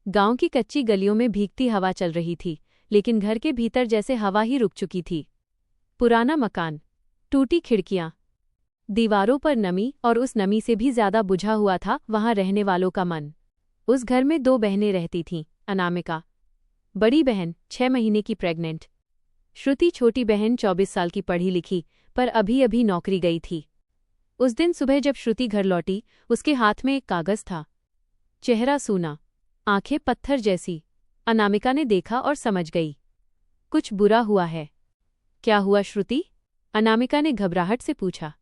गांव की कच्ची गलियों में भीगती हवा चल रही थी, लेकिन घर के भीतर जैसे हवा ही रुक चुकी थी। पुराना मकान, टूटी खिड़कियां, दीवारों पर नमी, और उस नमी से भी ज्यादा बुझा हुआ था वहां रहने वालों का मन। उस घर में 2 बहनें रहती थीं। अनामिका, बड़ी बहन 6 महीने की प्रेग्नेंट। श्रुति, छोटी बहन 24 साल की, पढ़ी लिखी पर अभी अभी नौकरी गई थी। उस दिन सुबह जब श्रुति घर लौटी, उसके हाथ में एक कागज था। चेहरा सूना, आंखें पत्थर जैसी। अनामिका ने देखा और समझ गई, कुछ बुरा हुआ है। क्या हुआ श्रुति? अनामिका ने घबराहट से पूछा।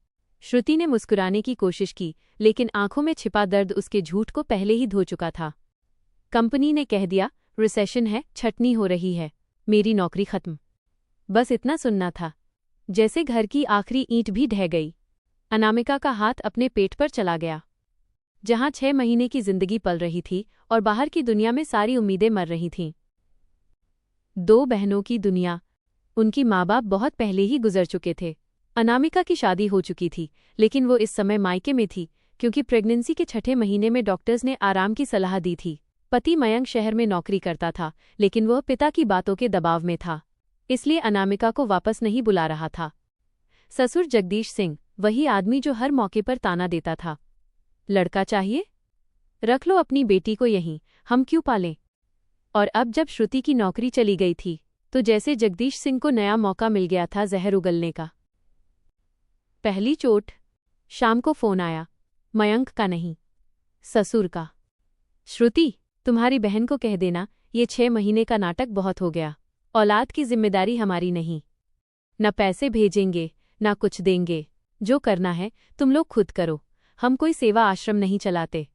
श्रुति ने मुस्कुराने की कोशिश की, लेकिन आंखों में छिपा दर्द उसके झूठ को पहले ही धो चुका था। कंपनी ने कह दिया, रिसेशन है, छटनी हो रही है, मेरी नौकरी खत्म। बस इतना सुनना था। जैसे घर की आखिरी ईंट भी ढह गई। अनामिका का हाथ अपने पेट पर चला गया, जहां 6 महीने की जिंदगी पल रही थी और बाहर की दुनिया में सारी उम्मीदें मर रही थीं। 2 बहनों की दुनिया। उनकी माँ बाप बहुत पहले ही गुजर चुके थे। अनामिका की शादी हो चुकी थी, लेकिन वो इस समय मायके में थी, क्योंकि प्रेगनेंसी के 6ठे महीने में डॉक्टर्स ने आराम की सलाह दी थी। पति मयंक शहर में नौकरी करता था, लेकिन वह पिता की बातों के दबाव में था, इसलिए अनामिका को वापस नहीं बुला रहा था। ससुर जगदीश सिंह, वही आदमी जो हर मौके पर ताना देता था, लड़का चाहिए? रख लो अपनी बेटी को यहीं, हम क्यों पालें? और अब जब श्रुति की नौकरी चली गई थी, तो जैसे जगदीश सिंह को नया मौका मिल गया था जहर उगलने का। पहली चोट। शाम को फोन आया, मयंक का नहीं, ससुर का। श्रुति, तुम्हारी बहन को कह देना, ये 6 महीने का नाटक बहुत हो गया। औलाद की जिम्मेदारी हमारी नहीं। न पैसे भेजेंगे, न कुछ देंगे। जो करना है तुम लोग खुद करो, हम कोई सेवा आश्रम नहीं चलाते।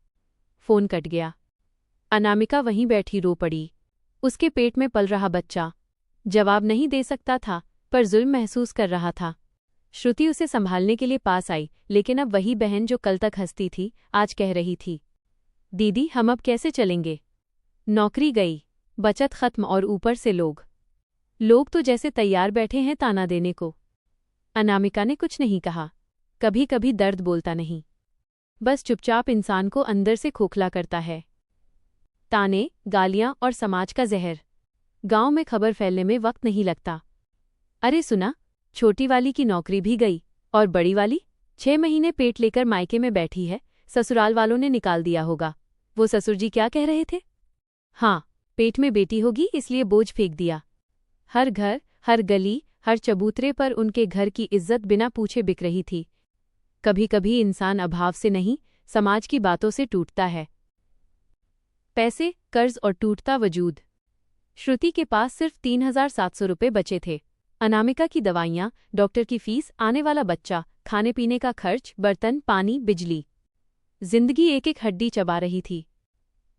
फोन कट गया। अनामिका वहीं बैठी रो पड़ी। उसके पेट में पल रहा बच्चा जवाब नहीं दे सकता था, पर जुल्म महसूस कर रहा था। श्रुति उसे संभालने के लिए पास आई, लेकिन अब वही बहन जो कल तक हंसती थी, आज कह रही थी, दीदी हम अब कैसे चलेंगे? नौकरी गई, बचत खत्म, और ऊपर से लोग तो जैसे तैयार बैठे हैं ताना देने को। अनामिका ने कुछ नहीं कहा। कभी कभी दर्द बोलता नहीं, बस चुपचाप इंसान को अंदर से खोखला करता है। ताने, गालियां और समाज का जहर। गांव में खबर फैलने में वक्त नहीं लगता। अरे सुना, छोटी वाली की नौकरी भी गई, और बड़ी वाली 6 महीने पेट लेकर मायके में बैठी है, ससुराल वालों ने निकाल दिया होगा। वो ससुर जी क्या कह रहे थे? हाँ, पेट में बेटी होगी इसलिए बोझ फेंक दिया। हर घर, हर गली, हर चबूतरे पर उनके घर की इज्जत बिना पूछे बिक रही थी। कभी कभी इंसान अभाव से नहीं, समाज की बातों से टूटता है। पैसे, कर्ज और टूटता वजूद। श्रुति के पास सिर्फ 3700 रुपये बचे थे। अनामिका की दवाइयाँ, डॉक्टर की फीस, आने वाला बच्चा, खाने पीने का खर्च, बर्तन, पानी, बिजली। जिंदगी एक एक हड्डी चबा रही थी।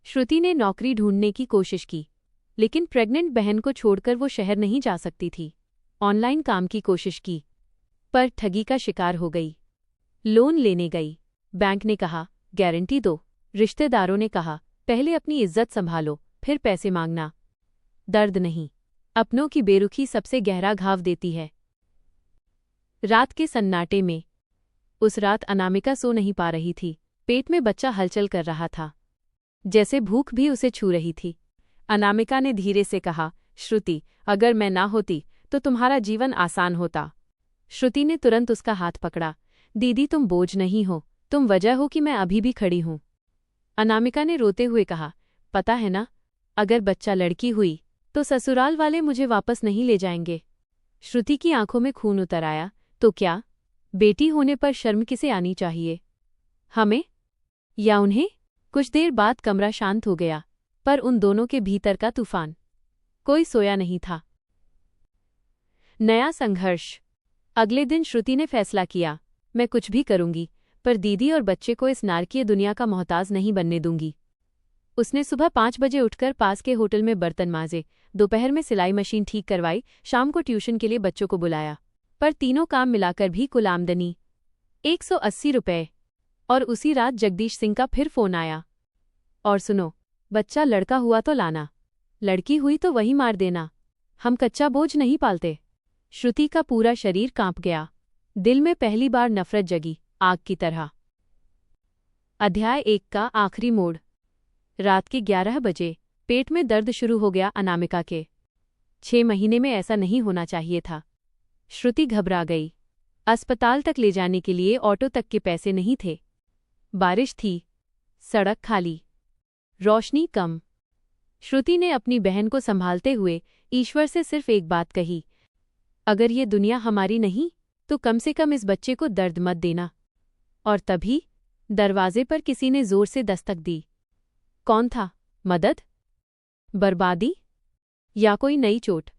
श्रुति ने नौकरी ढूंढने की कोशिश की, लेकिन प्रेग्नेंट बहन को छोड़कर वो शहर नहीं जा सकती थी। ऑनलाइन काम की कोशिश की, पर ठगी का शिकार हो गई। लोन लेने गई, बैंक ने कहा गारंटी दो। रिश्तेदारों ने कहा पहले अपनी इज्जत संभालो, फिर पैसे मांगना। दर्द नहीं, अपनों की बेरुखी सबसे गहरा घाव देती है। रात के सन्नाटे में। उस रात अनामिका सो नहीं पा रही थी। पेट में बच्चा हलचल कर रहा था, जैसे भूख भी उसे छू रही थी। अनामिका ने धीरे से कहा, श्रुति, अगर मैं ना होती तो तुम्हारा जीवन आसान होता। श्रुति ने तुरंत उसका हाथ पकड़ा। दीदी तुम बोझ नहीं हो, तुम वजह हो कि मैं अभी भी खड़ी हूं। अनामिका ने रोते हुए कहा, पता है ना, अगर बच्चा लड़की हुई तो ससुराल वाले मुझे वापस नहीं ले जाएंगे। श्रुति की आंखों में खून उतर आया। तो क्या बेटी होने पर शर्म किसे आनी चाहिए, हमें या उन्हें? कुछ देर बाद कमरा शांत हो गया, पर उन दोनों के भीतर का तूफान। कोई सोया नहीं था। नया संघर्ष। अगले दिन श्रुति ने फैसला किया, मैं कुछ भी करूंगी, पर दीदी और बच्चे को इस नारकीय दुनिया का मोहताज नहीं बनने दूंगी। उसने सुबह 5 बजे उठकर पास के होटल में बर्तन मांजे, दोपहर में सिलाई मशीन ठीक करवाई, शाम को ट्यूशन के लिए बच्चों को बुलाया। पर तीनों काम मिलाकर भी कुल आमदनी 180 रुपये। और उसी रात जगदीश सिंह का फिर फोन आया, और सुनो, बच्चा लड़का हुआ तो लाना, लड़की हुई तो वही मार देना, हम कच्चा बोझ नहीं पालते। श्रुति का पूरा शरीर कांप गया। दिल में पहली बार नफरत जगी, आग की तरह। अध्याय 1 का आखिरी मोड़। रात के 11 बजे। पेट में दर्द शुरू हो गया अनामिका के। 6 महीने में ऐसा नहीं होना चाहिए था। श्रुति घबरा गई। अस्पताल तक ले जाने के लिए ऑटो तक के पैसे नहीं थे। बारिश थी, सड़क खाली, रोशनी कम। श्रुति ने अपनी बहन को संभालते हुए ईश्वर से सिर्फ एक बात कही, अगर ये दुनिया हमारी नहीं तो कम से कम इस बच्चे को दर्द मत देना। और तभी दरवाजे पर किसी ने जोर से दस्तक दी। कौन था? मदद? बर्बादी? या कोई नई चोट?